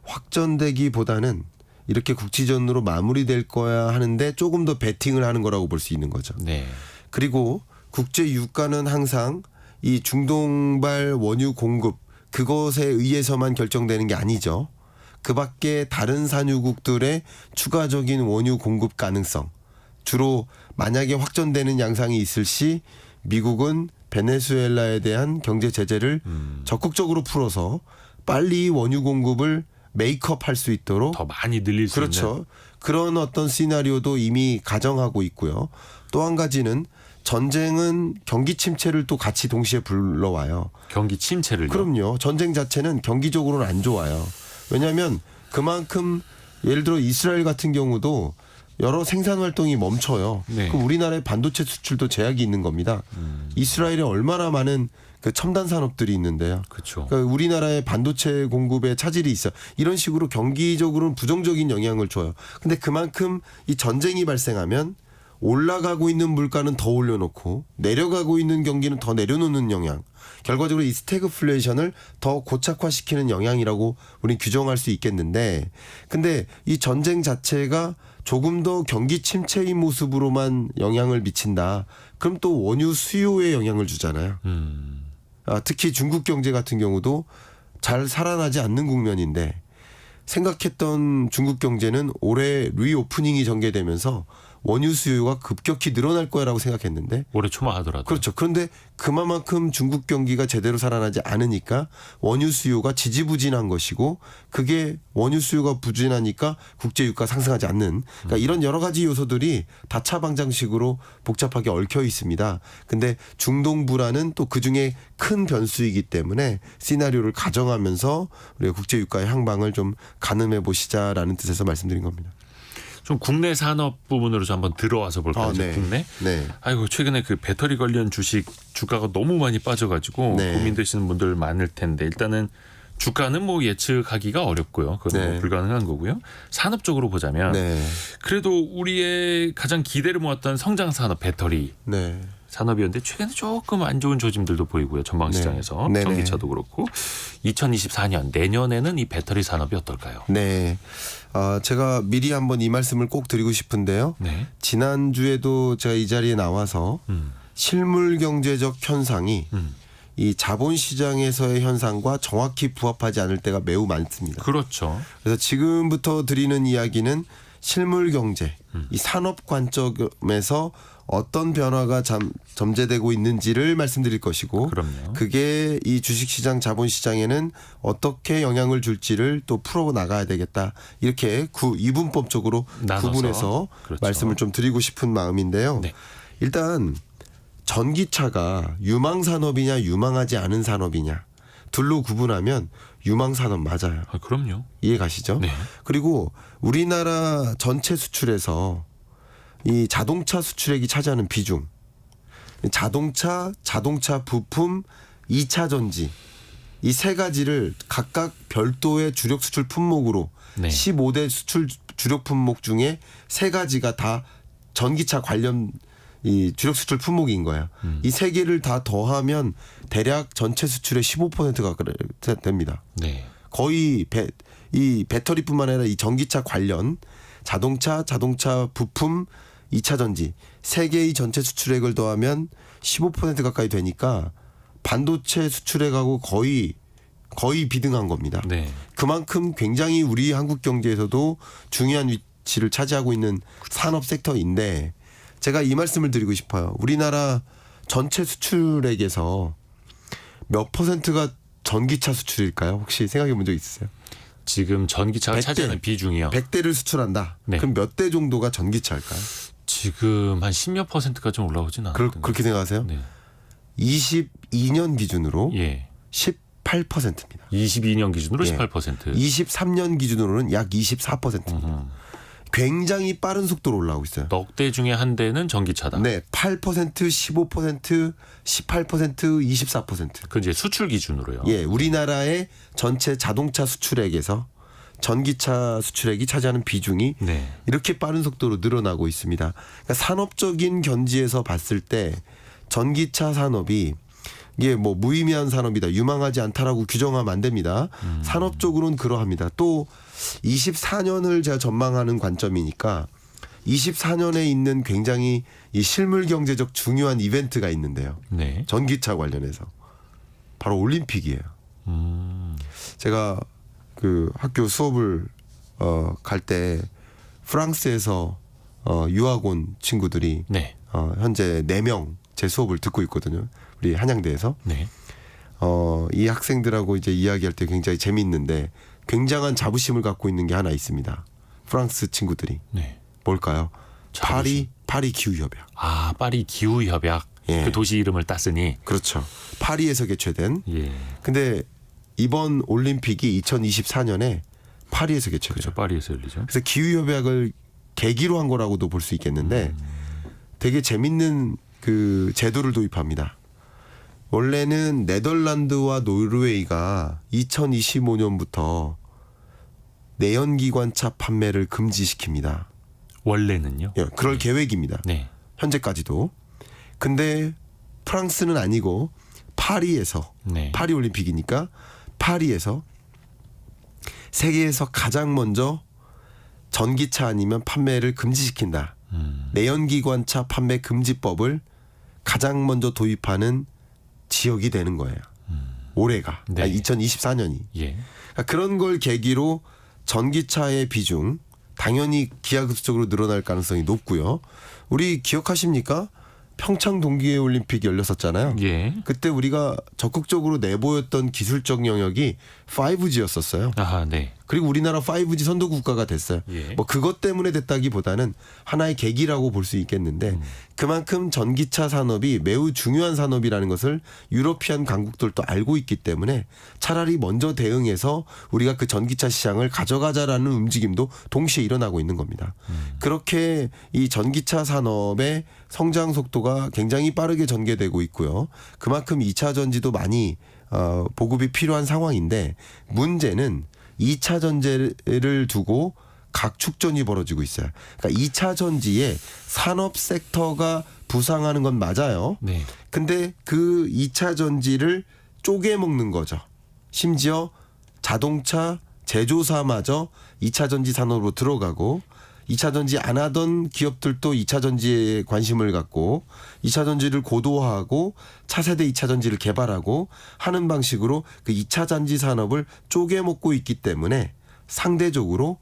확전되기보다는 이렇게 국지전으로 마무리될 거야 하는데 조금 더 베팅을 하는 거라고 볼 수 있는 거죠. 네. 그리고 국제 유가는 항상 이 중동발 원유 공급 그것에 의해서만 결정되는 게 아니죠. 그 밖에 다른 산유국들의 추가적인 원유 공급 가능성. 주로 만약에 확전되는 양상이 있을 시 미국은 베네수엘라에 대한 경제 제재를 적극적으로 풀어서 빨리 원유 공급을 메이크업 할 수 있도록 더 많이 늘릴 수 있는. 그렇죠. 그런 어떤 시나리오도 이미 가정하고 있고요. 또 한 가지는 전쟁은 경기 침체를 또 같이 동시에 불러와요. 경기 침체를요. 그럼요. 전쟁 자체는 경기적으로는 안 좋아요. 왜냐하면 그만큼 예를 들어 이스라엘 같은 경우도 여러 생산 활동이 멈춰요. 네. 그럼 우리나라의 반도체 수출도 제약이 있는 겁니다. 이스라엘에 얼마나 많은 그 첨단 산업들이 있는데요. 그렇죠. 그러니까 우리나라의 반도체 공급에 차질이 있어. 이런 식으로 경기적으로는 부정적인 영향을 줘요. 근데 그만큼 이 전쟁이 발생하면 올라가고 있는 물가는 더 올려놓고 내려가고 있는 경기는 더 내려놓는 영향. 결과적으로 이 스태그플레이션을 더 고착화시키는 영향이라고 우리는 규정할 수 있겠는데 근데 이 전쟁 자체가 조금 더 경기 침체인 모습으로만 영향을 미친다. 그럼 또 원유 수요에 영향을 주잖아요. 특히 중국 경제 같은 경우도 잘 살아나지 않는 국면인데 생각했던 중국 경제는 올해 리오프닝이 전개되면서 원유 수요가 급격히 늘어날 거라고 생각했는데 올해 초만 하더라도. 그렇죠. 그런데 그만큼 중국 경기가 제대로 살아나지 않으니까 원유 수요가 지지부진한 것이고 그게 원유 수요가 부진하니까 국제 유가 상승하지 않는 그러니까 이런 여러 가지 요소들이 다차방정식으로 복잡하게 얽혀 있습니다. 근데 중동 불안은 또 그중에 큰 변수이기 때문에 시나리오를 가정하면서 우리가 국제 유가의 향방을 좀 가늠해 보시자라는 뜻에서 말씀드린 겁니다. 좀 국내 산업 부분으로 좀 한번 들어와서 볼까요? 네. 국내. 네. 아이고 최근에 그 배터리 관련 주식 주가가 너무 많이 빠져가지고 네. 고민되시는 분들 많을 텐데 일단은 주가는 뭐 예측하기가 어렵고요. 그건 네. 뭐 불가능한 거고요. 산업적으로 보자면 네. 그래도 우리의 가장 기대를 모았던 성장 산업 배터리 네. 산업이었는데 최근에 조금 안 좋은 조짐들도 보이고요. 전방 네. 시장에서 네네. 전기차도 그렇고 2024년 내년에는 이 배터리 산업이 어떨까요? 네. 제가 미리 한번 이 말씀을 꼭 드리고 싶은데요. 네. 지난주에도 제가 이 자리에 나와서 실물 경제적 현상이 이 자본시장에서의 현상과 정확히 부합하지 않을 때가 매우 많습니다. 그렇죠. 그래서 지금부터 드리는 이야기는 실물 경제, 이 산업 관점에서 어떤 변화가 점재되고 있는지를 말씀드릴 것이고 그럼요. 그게 이 주식시장 자본시장에는 어떻게 영향을 줄지를 또 풀어 나가야 되겠다. 이렇게 이분법적으로 나눠서. 구분해서 그렇죠. 말씀을 좀 드리고 싶은 마음인데요. 네. 일단 전기차가 유망산업이냐 유망하지 않은 산업이냐 둘로 구분하면 유망산업 맞아요. 아, 그럼요. 이해 가시죠? 네. 그리고 우리나라 전체 수출에서 이 자동차 수출액이 차지하는 비중, 자동차 부품, 2차 전지 이 세 가지를 각각 별도의 주력 수출 품목으로 네. 15대 수출 주력 품목 중에 세 가지가 다 전기차 관련 이 주력 수출 품목인 거야. 이 세 개를 다 더하면 대략 전체 수출의 15%가 됩니다. 네. 거의 이 배터리뿐만 아니라 이 전기차 관련 자동차 부품, 2차 전지 세 개의 전체 수출액을 더하면 15% 가까이 되니까 반도체 수출액하고 거의 비등한 겁니다. 네. 그만큼 굉장히 우리 한국 경제에서도 중요한 위치를 차지하고 있는 산업 섹터인데 제가 이 말씀을 드리고 싶어요. 우리나라 전체 수출액에서 몇 %가 전기차 수출일까요? 혹시 생각해 본 적 있으세요? 지금 전기차가 100대. 차지하는 비중이요. 100대를 수출한다. 네. 그럼 몇 대 정도가 전기차일까요? 지금 한 10몇 %가 좀 올라오진 않아요. 그렇게 생각하세요? 네. 22년 기준으로 예. 18% 18%입니다. 22년 기준으로 예. 18%. 23년 기준으로는 약 24%입니다. 굉장히 빠른 속도로 올라오고 있어요. 넉 대 중에 한 대는 전기차다. 네, 8%, 15%, 18%, 24%. 그 이제 수출 기준으로요. 예, 우리나라의 전체 자동차 수출액에서 전기차 수출액이 차지하는 비중이 네. 이렇게 빠른 속도로 늘어나고 있습니다. 그러니까 산업적인 견지에서 봤을 때 전기차 산업이 이게 뭐 무의미한 산업이다, 유망하지 않다라고 규정하면 안 됩니다. 산업적으로는 그러합니다. 또 24년을 제가 전망하는 관점이니까 24년에 있는 굉장히 이 실물 경제적 중요한 이벤트가 있는데요. 네. 전기차 관련해서 바로 올림픽이에요. 제가 그 학교 수업을 갈 때 프랑스에서 유학 온 친구들이 네. 현재 4명 제 수업을 듣고 있거든요. 우리 한양대에서. 네. 이 학생들하고 이제 이야기할 때 굉장히 재미있는데 굉장한 자부심을 갖고 있는 게 하나 있습니다. 프랑스 친구들이. 네. 뭘까요? 자부심. 파리 기후협약. 아, 파리 기후 협약. 예. 그 도시 이름을 땄으니. 그렇죠. 파리에서 개최된. 예. 근데 이번 올림픽이 2024년에 파리에서 개최돼요. 그렇죠. 파리에서 열리죠. 그래서 기후협약을 계기로 한 거라고도 볼 수 있겠는데 되게 재밌는 그 제도를 도입합니다. 원래는 네덜란드와 노르웨이가 2025년부터 내연기관차 판매를 금지시킵니다. 원래는요. 예, 그럴 계획입니다. 네. 현재까지도. 근데 프랑스는 아니고 파리에서 네. 파리 올림픽이니까 파리에서 세계에서 가장 먼저 전기차 아니면 판매를 금지시킨다. 내연기관차 판매 금지법을 가장 먼저 도입하는 지역이 되는 거예요. 올해가. 네. 아니, 2024년이. 예. 그러니까 그런 걸 계기로 전기차의 비중 당연히 기하급수적으로 늘어날 가능성이 높고요. 우리 기억하십니까? 평창 동계올림픽 열렸었잖아요. 예. 그때 우리가 적극적으로 내보였던 기술적 영역이 5G였었어요. 아하, 네. 그리고 우리나라 5G 선도 국가가 됐어요. 예. 뭐 그것 때문에 됐다기보다는 하나의 계기라고 볼 수 있겠는데 그만큼 전기차 산업이 매우 중요한 산업이라는 것을 유러피안 강국들도 알고 있기 때문에 차라리 먼저 대응해서 우리가 그 전기차 시장을 가져가자라는 움직임도 동시에 일어나고 있는 겁니다. 그렇게 이 전기차 산업의 성장 속도가 굉장히 빠르게 전개되고 있고요. 그만큼 2차 전지도 많이 보급이 필요한 상황인데 문제는 2차 전지를 두고 각축전이 벌어지고 있어요. 그러니까 2차 전지에 산업 섹터가 부상하는 건 맞아요. 네. 근데 그 2차 전지를 쪼개먹는 거죠. 심지어 자동차 제조사마저 2차 전지 산업으로 들어가고 2차 전지 안 하던 기업들도 2차 전지에 관심을 갖고 2차 전지를 고도화하고 차세대 2차 전지를 개발하고 하는 방식으로 그 2차 전지 산업을 쪼개먹고 있기 때문에 상대적으로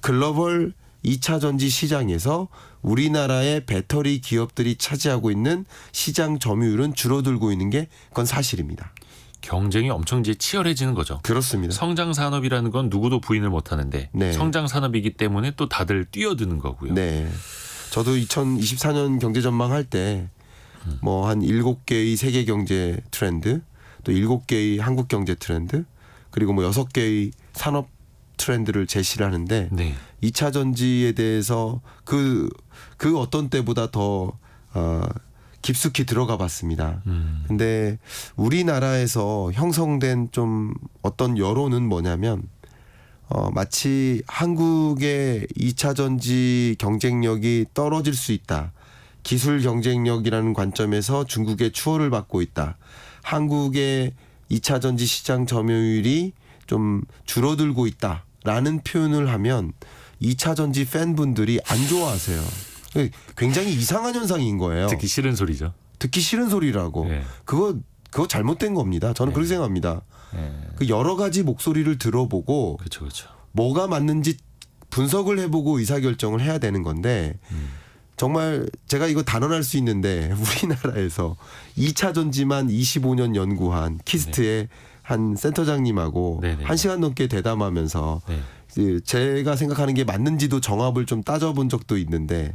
글로벌 2차 전지 시장에서 우리나라의 배터리 기업들이 차지하고 있는 시장 점유율은 줄어들고 있는 게 그건 사실입니다. 경쟁이 엄청 이제 치열해지는 거죠. 그렇습니다. 성장 산업이라는 건 누구도 부인을 못 하는데 네. 성장 산업이기 때문에 또 다들 뛰어드는 거고요. 네. 저도 2024년 경제 전망할 때 뭐 한 7개의 세계 경제 트렌드, 또 7개의 한국 경제 트렌드, 그리고 뭐 6개의 산업 트렌드를 제시를 하는데 네. 2차 전지에 대해서 그 어떤 때보다 더 깊숙이 들어가 봤습니다. 근데 우리나라에서 형성된 좀 어떤 여론은 뭐냐면 마치 한국의 2차 전지 경쟁력이 떨어질 수 있다. 기술 경쟁력이라는 관점에서 중국의 추월을 받고 있다. 한국의 2차 전지 시장 점유율이 좀 줄어들고 있다라는 표현을 하면 2차 전지 팬분들이 안 좋아하세요. 굉장히 이상한 현상인 거예요. 듣기 싫은 소리죠. 듣기 싫은 소리라고. 네. 그거 잘못된 겁니다. 저는 그렇게 생각합니다. 네. 그 여러 가지 목소리를 들어보고 그렇죠, 그렇죠. 뭐가 맞는지 분석을 해보고 의사결정을 해야 되는 건데 정말 제가 이거 단언할 수 있는데 우리나라에서 2차 전지만 25년 연구한 키스트의 한 센터장님하고 네네. 1시간 넘게 대담하면서 네. 제가 생각하는 게 맞는지도 정합을 좀 따져본 적도 있는데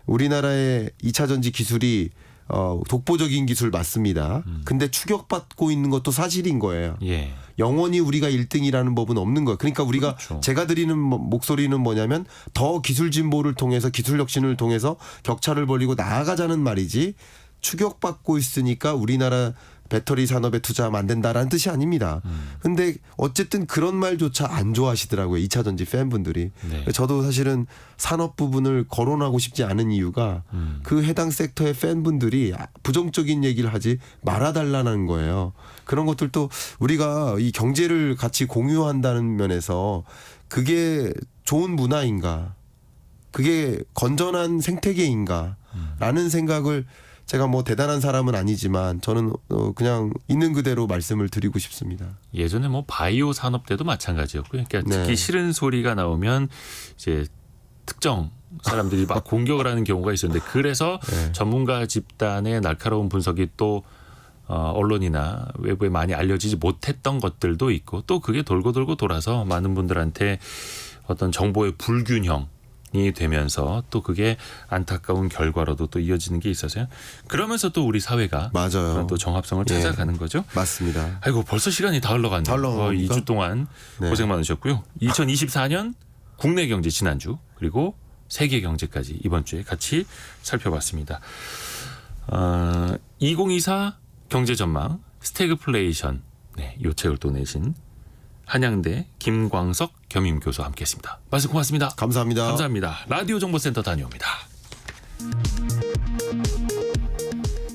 우리나라의 2차 전지 기술이 독보적인 기술 맞습니다. 근데 추격받고 있는 것도 사실인 거예요. 예. 영원히 우리가 1등이라는 법은 없는 거예요. 그러니까 우리가 그렇죠. 제가 드리는 목소리는 뭐냐면 더 기술 진보를 통해서 기술 혁신을 통해서 격차를 벌리고 나아가자는 말이지 추격받고 있으니까 우리나라 배터리 산업에 투자하면 안 된다라는 뜻이 아닙니다. 근데 어쨌든 그런 말조차 안 좋아하시더라고요. 2차 전지 팬분들이. 네. 저도 사실은 산업 부분을 거론하고 싶지 않은 이유가 그 해당 섹터의 팬분들이 부정적인 얘기를 하지 말아달라는 거예요. 그런 것들도 우리가 이 경제를 같이 공유한다는 면에서 그게 좋은 문화인가, 그게 건전한 생태계인가 라는 생각을 제가 뭐 대단한 사람은 아니지만 저는 그냥 있는 그대로 말씀을 드리고 싶습니다. 예전에 뭐 바이오 산업 때도 마찬가지였고요. 그러니까 특히 네. 싫은 소리가 나오면 이제 특정 사람들이 막 공격을 하는 경우가 있었는데 그래서 네. 전문가 집단의 날카로운 분석이 또 언론이나 외부에 많이 알려지지 못했던 것들도 있고 또 그게 돌고 돌아서 많은 분들한테 어떤 정보의 불균형 이 되면서 또 그게 안타까운 결과로도 또 이어지는 게 있어서요. 그러면서 또 우리 사회가 맞아요. 그런 또 정합성을 예. 찾아가는 거죠. 맞습니다. 아이고 벌써 시간이 다 흘러갔네요. 다 흘러갑니까? 2주 동안 네. 고생 많으셨고요. 2024년 국내 경제 지난주 그리고 세계 경제까지 이번 주에 같이 살펴봤습니다. 2024 경제 전망 스태그플레이션 요 책을 또 내신 한양대 김광석 겸임 교수와 함께했습니다. 말씀 고맙습니다. 감사합니다. 감사합니다. 라디오 정보센터 다녀옵니다.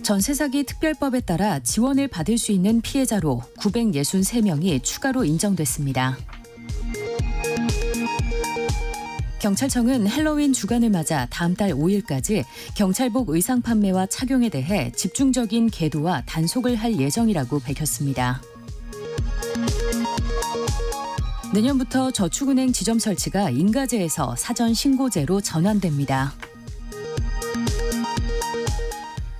전세 사기 특별법에 따라 지원을 받을 수 있는 피해자로 963명이 추가로 인정됐습니다. 경찰청은 헬로윈 주간을 맞아 다음 달 5일까지 경찰복 의상 판매와 착용에 대해 집중적인 계도와 단속을 할 예정이라고 밝혔습니다. 내년부터 저축은행 지점 설치가 인가제에서 사전 신고제로 전환됩니다.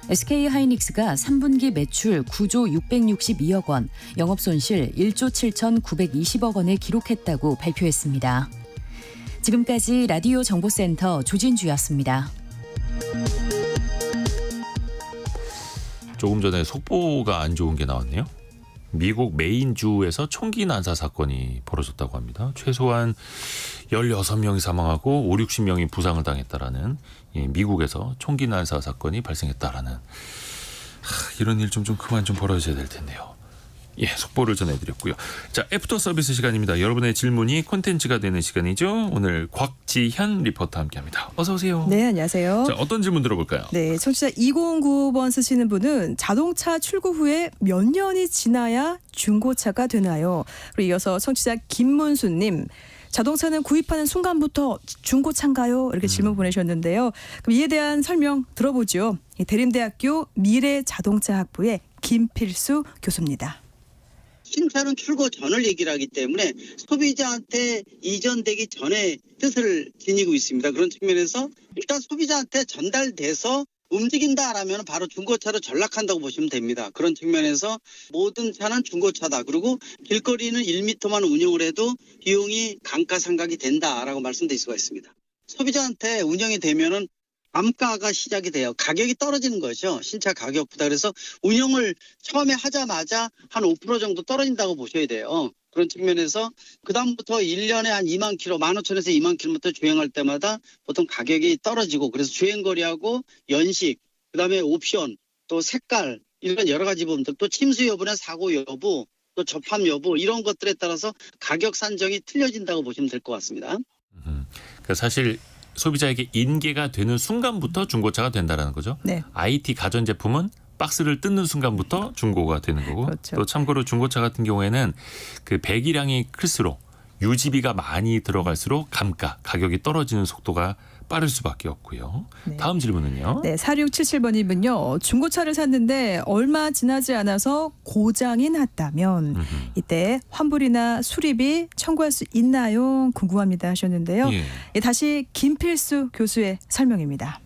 SK하이닉스가 3분기 매출 9조 662억 원, 영업손실 1조 7,920억 원을 기록했다고 발표했습니다. 지금까지 라디오 정보센터 조진주였습니다. 조금 전에 속보가 안 좋은 게 나왔네요. 미국 메인주에서 총기 난사 사건이 벌어졌다고 합니다. 최소한 16명이 사망하고 5, 60명이 부상을 당했다라는 미국에서 총기 난사 사건이 발생했다라는 이런 일 좀 그만 좀 벌어져야 될 텐데요. 예, 속보를 전해드렸고요. 자, 애프터 서비스 시간입니다. 여러분의 질문이 콘텐츠가 되는 시간이죠. 오늘 곽지현 리포터와 함께합니다. 어서 오세요. 네, 안녕하세요. 자, 어떤 질문 들어볼까요? 네, 청취자 2095번 쓰시는 분은 자동차 출고 후에 몇 년이 지나야 중고차가 되나요? 그리고 이어서 청취자 김문수님. 자동차는 구입하는 순간부터 중고차인가요? 이렇게 질문 보내셨는데요. 그럼 이에 대한 설명 들어보죠. 대림대학교 미래자동차학부의 김필수 교수입니다. 신차는 출고 전을 얘기를 하기 때문에 소비자한테 이전되기 전에 뜻을 지니고 있습니다. 그런 측면에서 일단 소비자한테 전달돼서 움직인다라면 바로 중고차로 전락한다고 보시면 됩니다. 그런 측면에서 모든 차는 중고차다. 그리고 길거리는 1m만 운영을 해도 비용이 감가상각이 된다라고 말씀드릴 수가 있습니다. 소비자한테 운영이 되면은 감가가 시작이 돼요. 가격이 떨어지는 거죠. 신차 가격보다. 그래서 운영을 처음에 하자마자 한 5% 정도 떨어진다고 보셔야 돼요. 그런 측면에서 그다음부터 1년에 한 2만 킬로, 15,000에서 2만 킬로미터 주행할 때마다 보통 가격이 떨어지고 그래서 주행거리하고 연식, 그다음에 옵션, 또 색깔 이런 여러 가지 부분들 또 침수 여부나 사고 여부, 또 접함 여부 이런 것들에 따라서 가격 산정이 틀려진다고 보시면 될 것 같습니다. 그러니까 사실 소비자에게 인계가 되는 순간부터 중고차가 된다는 거죠. 네. IT 가전제품은 박스를 뜯는 순간부터 중고가 되는 거고 그렇죠. 또 참고로 중고차 같은 경우에는 그 배기량이 클수록 유지비가 많이 들어갈수록 가격이 떨어지는 속도가 빠를 수밖에 없고요. 네. 다음 질문은요. 네, 4677번님은요. 중고차를 샀는데 얼마 지나지 않아서 고장이 났다면 이때 환불이나 수리비 청구할 수 있나요? 궁금합니다 하셨는데요. 예. 예, 다시 김필수 교수의 설명입니다.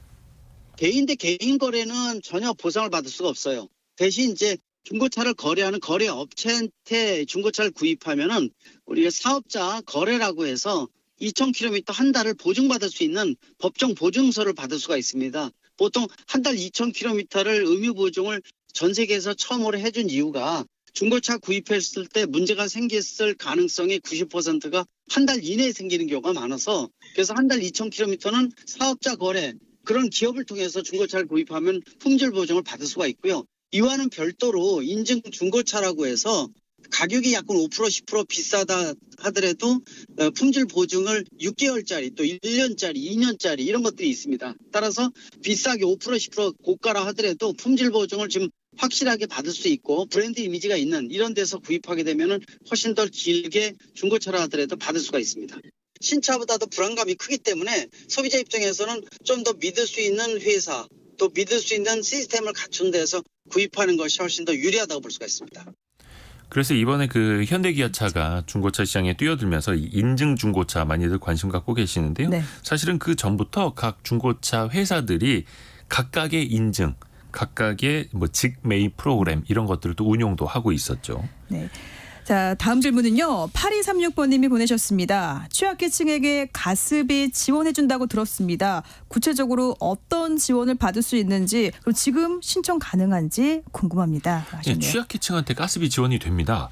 개인 대 개인 거래는 전혀 보상을 받을 수가 없어요. 대신 이제 중고차를 거래하는 거래업체한테 중고차를 구입하면은 우리가 사업자 거래라고 해서 2,000km 한 달을 보증받을 수 있는 법정 보증서를 받을 수가 있습니다. 보통 한 달 2,000km를 의무 보증을 전 세계에서 처음으로 해준 이유가 중고차 구입했을 때 문제가 생겼을 가능성이 90%가 한 달 이내에 생기는 경우가 많아서 그래서 한 달 2,000km는 사업자 거래 그런 기업을 통해서 중고차를 구입하면 품질 보증을 받을 수가 있고요. 이와는 별도로 인증 중고차라고 해서 가격이 약간 5% 10% 비싸다 하더라도 품질 보증을 6개월짜리 또 1년짜리 2년짜리 이런 것들이 있습니다. 따라서 비싸게 5% 10% 고가라 하더라도 품질 보증을 지금 확실하게 받을 수 있고 브랜드 이미지가 있는 이런 데서 구입하게 되면 훨씬 더 길게 중고차라 하더라도 받을 수가 있습니다. 신차보다도 불안감이 크기 때문에 소비자 입장에서는 좀 더 믿을 수 있는 회사 또 믿을 수 있는 시스템을 갖춘 데서 구입하는 것이 훨씬 더 유리하다고 볼 수가 있습니다. 그래서 이번에 그 현대기아차가 중고차 시장에 뛰어들면서 이 인증 중고차 많이들 관심 갖고 계시는데요. 네. 사실은 그 전부터 각 중고차 회사들이 각각의 인증, 각각의 뭐 직매입 프로그램 이런 것들을 또 운용도 하고 있었죠. 네. 자, 다음 질문은요. 8236번님이 보내셨습니다. 취약계층에게 가스비 지원해준다고 들었습니다. 구체적으로 어떤 지원을 받을 수 있는지 그리고 지금 신청 가능한지 궁금합니다. 네, 취약계층한테 가스비 지원이 됩니다.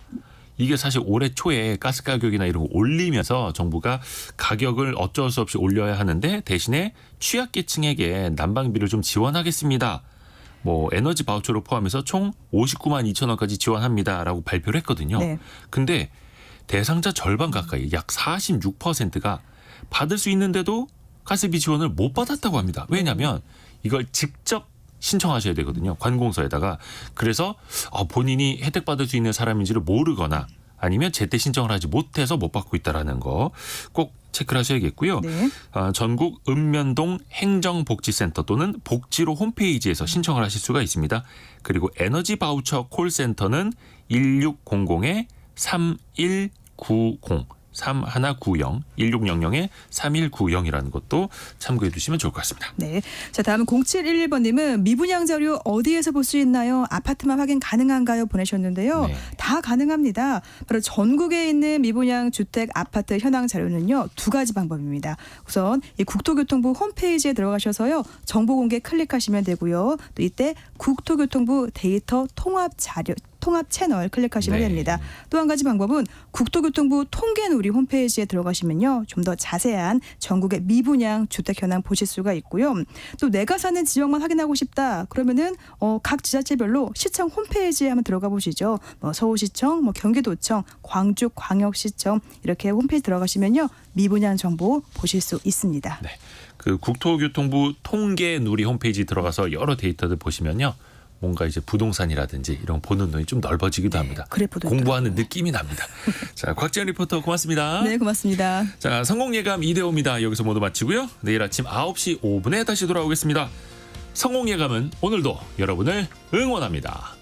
이게 사실 올해 초에 가스 가격이나 이런 거 올리면서 정부가 가격을 어쩔 수 없이 올려야 하는데 대신에 취약계층에게 난방비를 좀 지원하겠습니다. 뭐 에너지 바우처를 포함해서 총 59만 2천 원까지 지원합니다라고 발표를 했거든요. 네. 근데 대상자 절반 가까이 약 46%가 받을 수 있는데도 가스비 지원을 못 받았다고 합니다. 왜냐하면 이걸 직접 신청하셔야 되거든요. 관공서에다가. 그래서 본인이 혜택 받을 수 있는 사람인지를 모르거나 아니면 제때 신청을 하지 못해서 못 받고 있다라는 거 꼭 체크를 하셔야겠고요. 네. 전국 읍면동 행정복지센터 또는 복지로 홈페이지에서 신청을 하실 수가 있습니다. 그리고 에너지 바우처 콜센터는 1600-3190 3190 1600-3190이라는 것도 참고해 두시면 좋을 것 같습니다. 네. 자, 다음은 0711번님은 미분양 자료 어디에서 볼 수 있나요? 아파트만 확인 가능한가요? 보내셨는데요. 네. 다 가능합니다. 바로 전국에 있는 미분양 주택 아파트 현황 자료는요. 두 가지 방법입니다. 우선 이 국토교통부 홈페이지에 들어가셔서요. 정보 공개 클릭하시면 되고요. 또 이때 국토교통부 데이터 통합 채널 클릭하시면 네. 됩니다. 또 한 가지 방법은 국토교통부 통계누리 홈페이지에 들어가시면요. 좀 더 자세한 전국의 미분양 주택 현황 보실 수가 있고요. 또 내가 사는 지역만 확인하고 싶다. 그러면은 각 지자체별로 시청 홈페이지에 한번 들어가 보시죠. 뭐 서울시청, 뭐 경기도청, 광주광역시청 이렇게 홈페이지 들어가시면요. 미분양 정보 보실 수 있습니다. 네. 그 국토교통부 통계누리 홈페이지 들어가서 여러 데이터들 보시면요. 뭔가 이제 부동산이라든지 이런 보는 눈이 좀 넓어지기도 합니다. 그래프도 공부하는 느낌이 납니다. 자, 곽지연 리포터 고맙습니다. 네, 고맙습니다. 자, 성공예감 2대5입니다. 여기서 모두 마치고요. 내일 아침 9시 5분에 다시 돌아오겠습니다. 성공예감은 오늘도 여러분을 응원합니다.